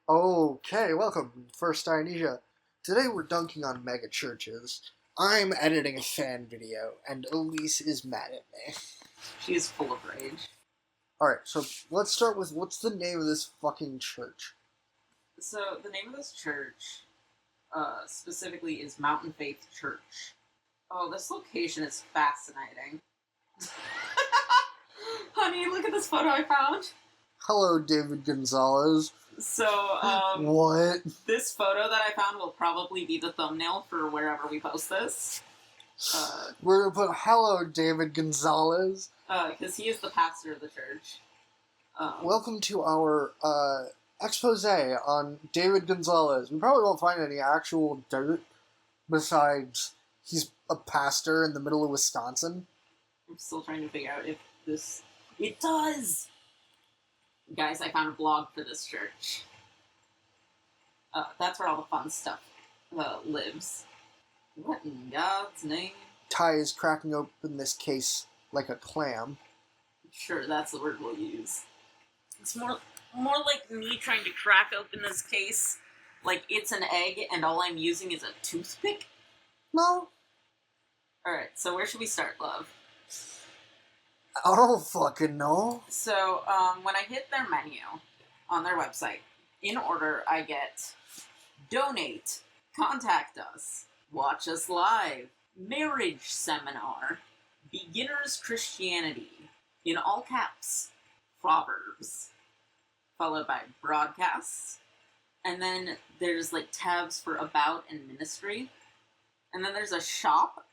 Okay, welcome, First Indonesia. Today we're dunking on mega churches. I'm editing a fan video, and Elise is mad at me. She is full of rage. Alright, so let's start with what's the name of this fucking church? So, the name of this church, specifically, is Mountain Faith Church. Oh, this location is fascinating. Honey, look at this photo I found. Hello, David Gonzalez. So, What? this photo that I found will probably be the thumbnail for wherever we post this. We're gonna put hello, David Gonzalez. Because he is the pastor of the church. Welcome to our, expose on David Gonzalez. We probably won't find any actual dirt besides he's a pastor in the middle of Wisconsin. I'm still trying to figure out if this... It does! Guys, I found a blog for this church. That's where all the fun stuff lives. What in God's name? Ty is cracking open this case like a clam. Sure, that's the word we'll use. It's more like me trying to crack open this case like it's an egg and all I'm using is a toothpick. No. Alright, so where should we start, love? I don't fucking know. So, when I hit their menu on their website, in order I get donate, contact us, watch us live, marriage seminar, beginner's Christianity, in all caps, Proverbs, followed by broadcasts, and then there's like tabs for about and ministry, and then there's a shop,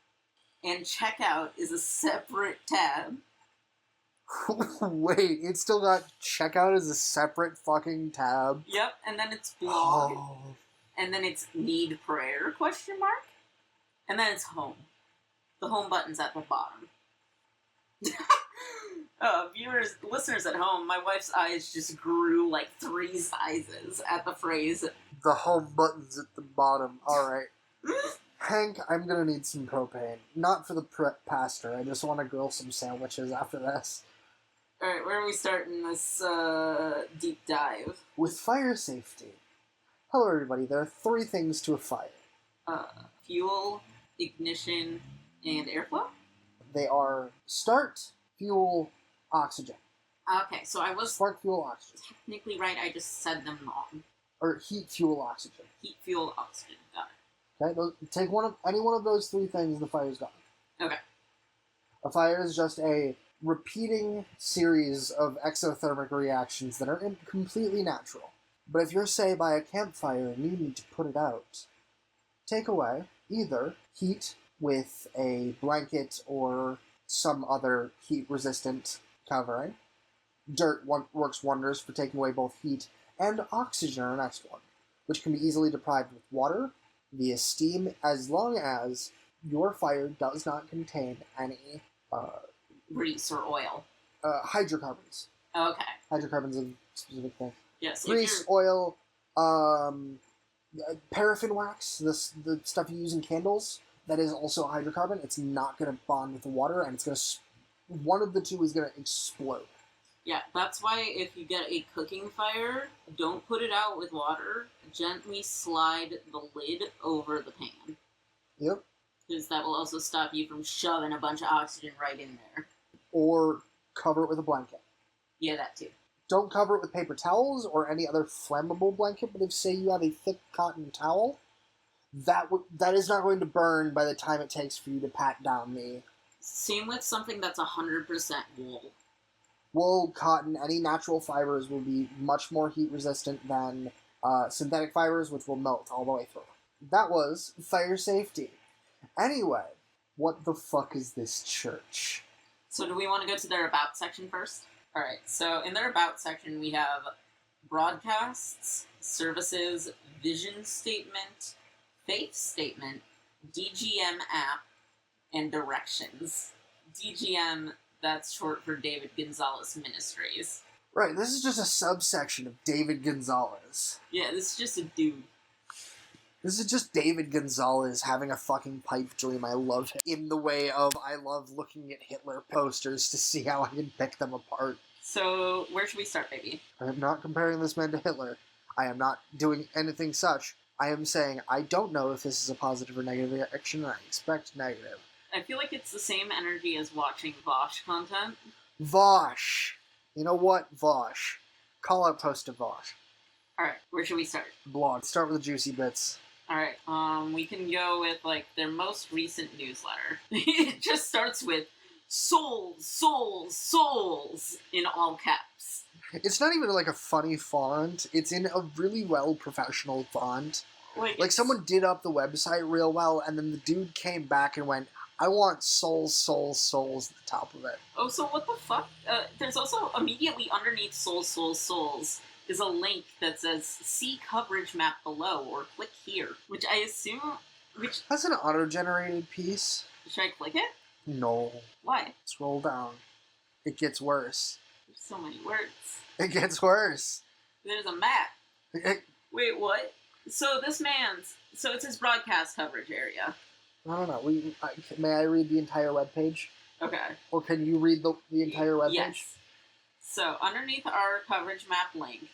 and checkout is a separate tab. Wait, it's still got checkout as a separate fucking tab? Yep, and then it's blog, Oh. and then it's need prayer, question mark, and then it's home. The home button's at the bottom. Listeners at home, my wife's eyes just grew like 3 sizes at the phrase. The home button's at the bottom. Alright. Hank, I'm gonna need some propane. Not for the pastor, I just want to grill some sandwiches after this. Alright, where are we starting this deep dive? With fire safety. Hello everybody, there are 3 things to a fire. Fuel, ignition, and airflow? They are start, fuel, oxygen. Okay, so I was Spark, fuel, oxygen. technically right, I just said them wrong. Or heat, fuel, oxygen. Heat, fuel, oxygen, got Okay, take any one of those 3 things, the fire's gone. Okay. A fire is just a repeating series of exothermic reactions that are completely natural. But if you're, say, by a campfire and you need to put it out, take away either heat with a blanket or some other heat-resistant covering. Dirt works wonders for taking away both heat and oxygen, our next one, which can be easily deprived with water, via steam, as long as your fire does not contain any Grease or oil. hydrocarbons. Okay. Hydrocarbons is a specific thing. Yes. Grease, oil, paraffin wax, the stuff you use in candles, that is also a hydrocarbon. It's not going to bond with the water, and it's going to... One of the two is going to explode. Yeah, that's why if you get a cooking fire, don't put it out with water. Gently slide the lid over the pan. Yep. Because that will also stop you from shoving a bunch of oxygen right in there. Or cover it with a blanket. Yeah, that too. Don't cover it with paper towels or any other flammable blanket, but if, say, you have a thick cotton towel, that is not going to burn by the time it takes for you to pat down the... Same with something that's 100% wool. Wool, cotton, any natural fibers will be much more heat-resistant than synthetic fibers, which will melt all the way through. That was fire safety. Anyway, what the fuck is this church? So do we want to go to their About section first? Alright, so in their About section we have broadcasts, services, vision statement, faith statement, DGM app, and directions. DGM, that's short for David Gonzalez Ministries. Right, this is just a subsection of David Gonzalez. Yeah, this is just a dude. This is just David Gonzalez having a fucking pipe dream. I love it. In the way of, I love looking at Hitler posters to see how I can pick them apart. So, where should we start, baby? I am not comparing this man to Hitler. I am not doing anything such. I am saying I don't know if this is a positive or negative reaction, and I expect negative. I feel like it's the same energy as watching Vosh content. Vosh. You know what? Vosh. Call out post to Vosh. Alright, where should we start? Blog. Start with the juicy bits. Alright, we can go with, like, their most recent newsletter. It just starts with, souls, souls, souls, in all caps. It's not even like a funny font. It's in a really well professional font. Like someone did up the website real well, and then the dude came back and went, I want souls, souls, souls at the top of it. Oh, so what the fuck? There's also, immediately underneath souls, souls, souls, is a link that says, see coverage map below, or click here. Which I assume, That's an auto-generated piece. should I click it? No. Why? Scroll down. It gets worse. There's so many words. It gets worse. There's a map. Wait, what? So it's his broadcast coverage area. I don't know. May I read the entire webpage? Okay. Or can you read the entire webpage? Yes. So, underneath our coverage map link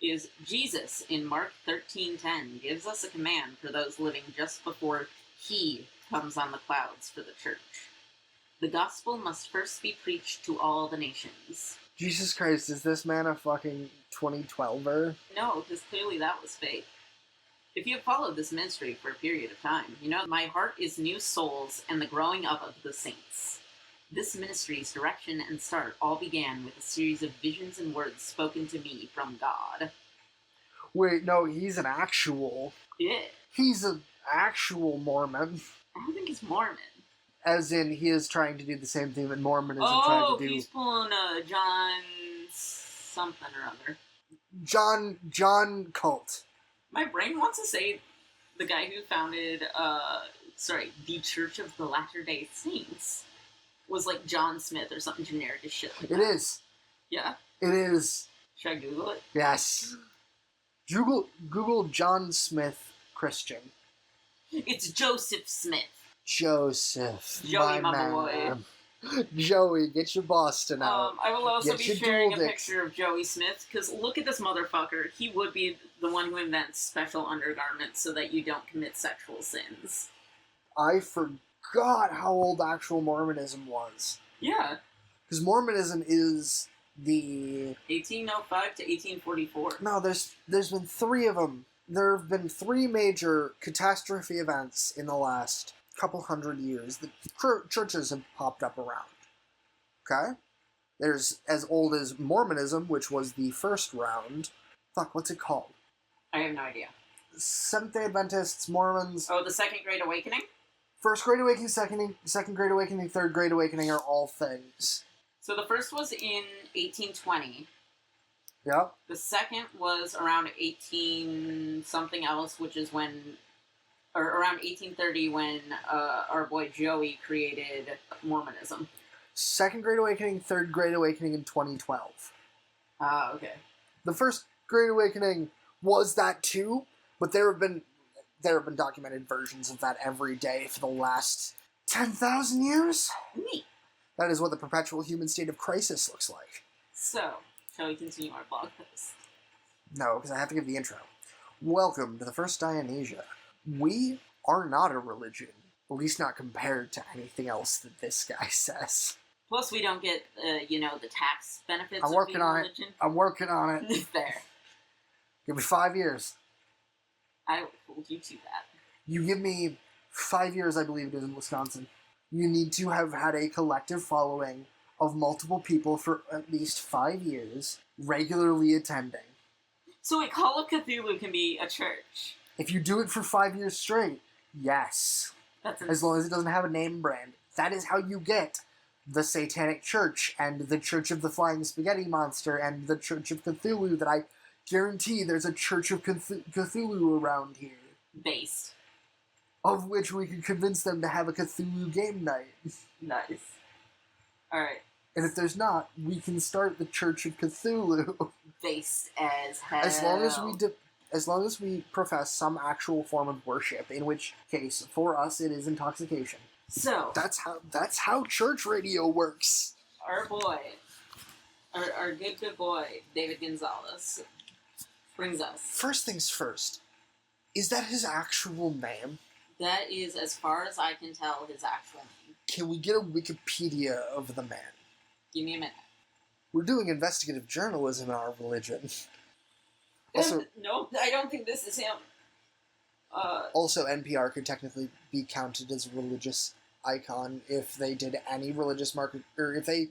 is Jesus in Mark 13:10 gives us a command for those living just before he comes on the clouds for the church. The gospel must first be preached to all the nations. Jesus Christ, is this man a fucking 2012er? No, because clearly that was fake. If you have followed this ministry for a period of time, you know my heart is new souls and the growing up of the saints. This ministry's direction and start all began with a series of visions and words spoken to me from God. Wait, no, he's an actual... Yeah. He's an actual Mormon. I don't think he's Mormon. As in, he is trying to do the same thing that Mormonism tried to do. Oh, he's pulling a John something or other. John Cult. My brain wants to say the guy who founded, the Church of the Latter-day Saints was like John Smith or something generic as shit like that. It is. Yeah? It is. Should I Google it? Yes. Google John Smith Christian. It's Joseph Smith. Joseph. Joey, my man. boy. Joey, get your Boston out. I will also Get be your sharing a dual dicks. picture of Joey Smith, because look at this motherfucker. He would be the one who invents special undergarments so that you don't commit sexual sins. I forgot how old actual Mormonism was. Yeah. Because Mormonism is the... 1805 to 1844. No, there's been three of them. There have been three major catastrophe events in the last couple hundred years that churches have popped up around. Okay? There's as old as Mormonism, which was the first round. Fuck, what's it called? I have no idea. Seventh-day Adventists, Mormons... Oh, the Second Great Awakening? First Great Awakening, Second Great Awakening, Third Great Awakening are all things. So the first was in 1820. Yep. The second was around 18-something else, which is when... Or around 1830 when our boy Joey created Mormonism. Second Great Awakening, Third Great Awakening in 2012. Ah, okay. The First Great Awakening was that too, but there have been documented versions of that every day for the last 10,000 years. Neat. That is what the perpetual human state of crisis looks like. So, shall we continue our blog post? No, because I have to give the intro. Welcome to the First Dionysia. We are not a religion, at least not compared to anything else that this guy says. Plus, we don't get, the tax benefits I'm of working being on religion. it. I'm working on it. Fair. Give me 5 years. I will hold you to that. You give me 5 years, I believe it is in Wisconsin. You need to have had a collective following of multiple people for at least 5 years, regularly attending. So wait, Call of Cthulhu can be a church? If you do it for 5 years straight, yes. That's As long as it doesn't have a name brand. That is how you get the Satanic Church, and the Church of the Flying Spaghetti Monster, and the Church of Cthulhu, that I guarantee there's a Church of Cthulhu around here. Based. Of which we can convince them to have a Cthulhu game night. Nice. Alright. And if there's not, we can start the Church of Cthulhu. Based as hell. As long as we profess some actual form of worship, in which case, for us, it is intoxication. So That's how church radio works. our boy, our good boy, David Gonzalez, brings us. First things first, is that his actual name? That is, as far as I can tell, his actual name. Can we get a Wikipedia of the man? Give me a minute. We're doing investigative journalism in our religion. Also, no, I don't think this is him. Also, NPR could technically be counted as a religious icon if they did any religious market, or if they,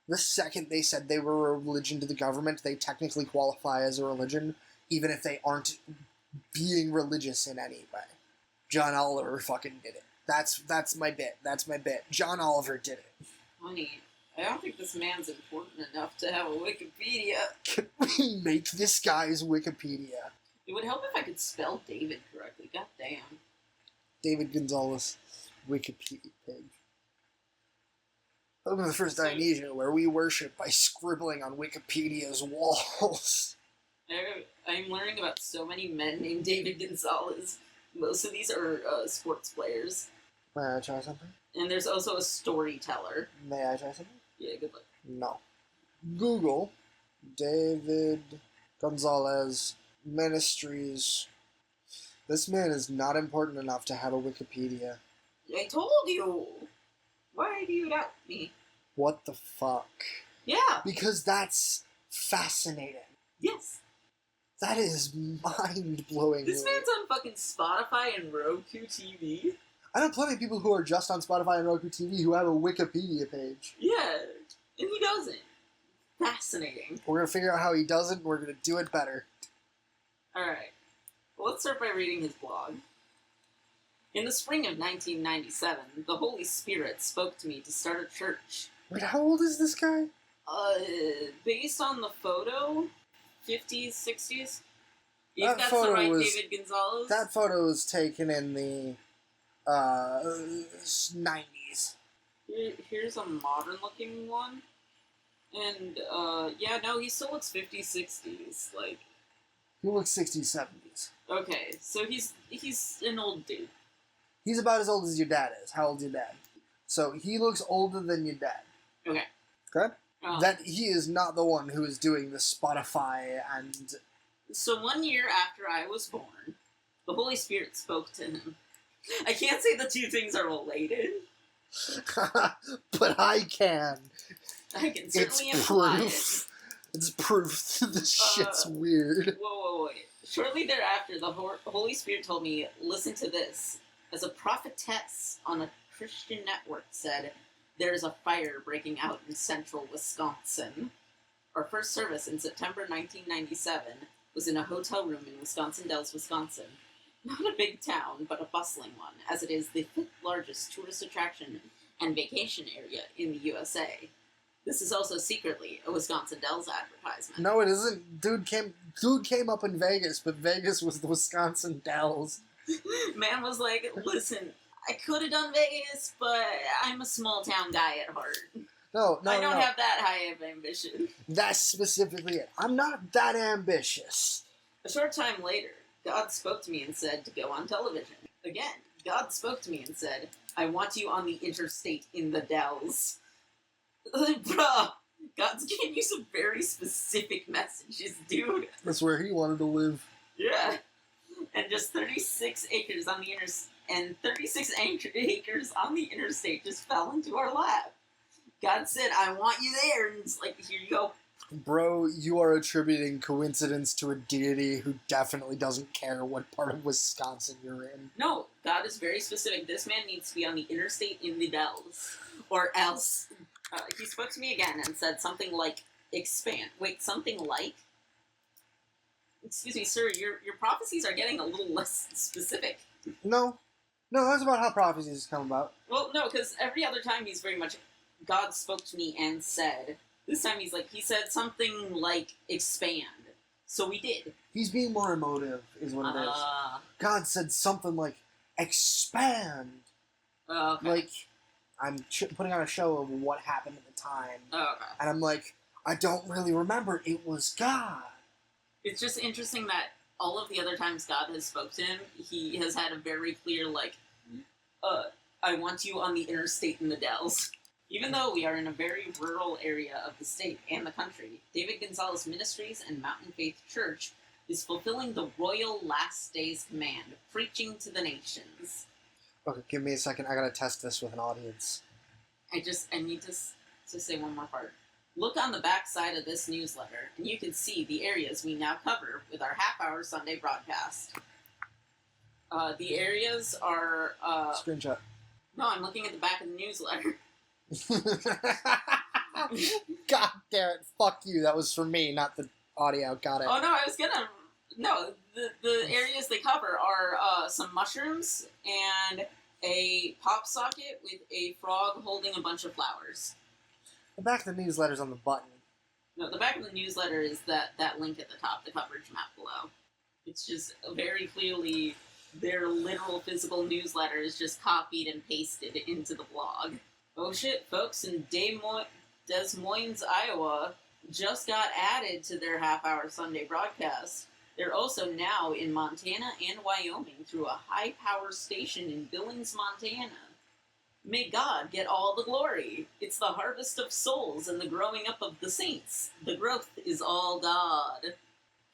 the second they said they were a religion to the government, they technically qualify as a religion, even if they aren't being religious in any way. John Oliver fucking did it. That's my bit. That's my bit. John Oliver did it. Honey, I don't think this man's important enough to have a Wikipedia. Can we make this guy's Wikipedia? It would help if I could spell David correctly. God damn. David Gonzalez, Wikipedia page. Welcome to the First Dionysia, where we worship by scribbling on Wikipedia's walls. I'm learning about so many men named David Gonzalez. Most of these are sports players. May I try something? And there's also a storyteller. May I try something? Yeah, good luck. No. Google David Gonzalez Ministries. This man is not important enough to have a Wikipedia. I told you! Why do you doubt me? What the fuck? Yeah! Because that's fascinating. Yes! That is mind-blowing. This man's on fucking Spotify and Roku TV. I know plenty of people who are just on Spotify and Roku TV who have a Wikipedia page. Yeah, and he doesn't. Fascinating. We're gonna figure out how he does it, and we're gonna do it better. Alright. Well, let's start by reading his blog. In the spring of 1997, the Holy Spirit spoke to me to start a church. Wait, how old is this guy? Based on the photo, 50s, 60s? If That that's photo the right was- David Gonzalez? That photo was taken in the 90s. Here's a modern-looking one. And, yeah, no, he still looks 50s, 60s. Like, He looks 60s, 70s. okay, so he's an old dude. He's about as old as your dad is. How old's your dad? So he looks older than your dad. Okay. Okay? That he is not the one who is doing the Spotify and... So 1 year after I was born, the Holy Spirit spoke to him. I can't say the two things are related. But I can. I can certainly It's imply proof. It's proof that this shit's weird. it. Whoa. Shortly thereafter, the Holy Spirit told me, listen to this. As a prophetess on a Christian network said, there's a fire breaking out in central Wisconsin. Our first service in September 1997 was in a hotel room in Wisconsin Dells, Wisconsin. Not a big town, but a bustling one, as it is the fifth largest tourist attraction and vacation area in the USA. This is also secretly a Wisconsin Dells advertisement. No, it isn't. Dude came up in Vegas, but Vegas was the Wisconsin Dells. Man was like, listen, I could have done Vegas, but I'm a small town guy at heart. No. I don't have that high of ambition. That's specifically it. I'm not that ambitious. A short time later, God spoke to me and said to go on television. Again, God spoke to me and said, I want you on the interstate in the Dells. Bruh, God's giving you some very specific messages, dude. That's where he wanted to live. Yeah. And just 36 acres on the acres on the interstate just fell into our lap. God said, I want you there, and it's like, here you go. Bro, you are attributing coincidence to a deity who definitely doesn't care what part of Wisconsin you're in. No, God is very specific. This man needs to be on the interstate in the Dells. Or else. He spoke to me again and said something like, expand. Wait, something like? Excuse me, sir, your prophecies are getting a little less specific. No, that's about how prophecies come about. Well, no, because every other time he's very much, God spoke to me and said. This time he said something like, expand. So we did. He's being more emotive, is what it is. God said something like, expand. Okay. Like, I'm putting on a show of what happened at the time. Okay. And I'm like, I don't really remember. It was God. It's just interesting that all of the other times God has spoke to him, he has had a very clear, I want you on the interstate in the Dells. Even though we are in a very rural area of the state and the country, David Gonzalez Ministries and Mountain Faith Church is fulfilling the royal last day's command, preaching to the nations. Okay, give me a second. I gotta test this with an audience. I need to say one more part. Look on the back side of this newsletter, and you can see the areas we now cover with our half-hour Sunday broadcast. The areas are... Screenshot. No, I'm looking at the back of the newsletter. God damn it. Fuck you. That was for me, not the audio. Got it. Oh, no, I was gonna... No, the areas they cover are some mushrooms and a pop socket with a frog holding a bunch of flowers. The back of the newsletter's on the button. No, the back of the newsletter is that link at the top, the coverage map below. It's just very clearly their literal physical newsletter is just copied and pasted into the blog. Oh shit, folks in Des Moines, Iowa just got added to their half-hour Sunday broadcast. They're also now in Montana and Wyoming through a high-power station in Billings, Montana. May God get all the glory. It's the harvest of souls and the growing up of the saints. The growth is all God.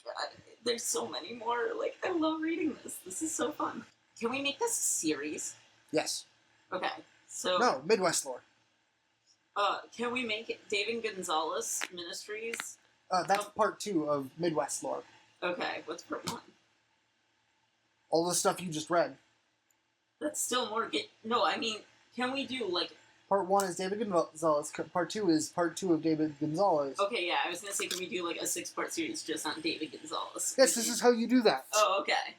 God, there's so many more. Like, I love reading this. This is so fun. Can we make this a series? Yes. Okay, so... No, Midwest lore. Can we make it David Gonzalez Ministries? That's part 2 of Midwest lore. Okay, what's part 1? All the stuff you just read. That's still more... No, I mean, can we do, like... Part 1 is David Gonzalez. Part 2 is part 2 of David Gonzalez. Okay, yeah, I was gonna say, can we do, like, a 6-part series just on David Gonzalez? Yes, this is how you do that. Oh, okay.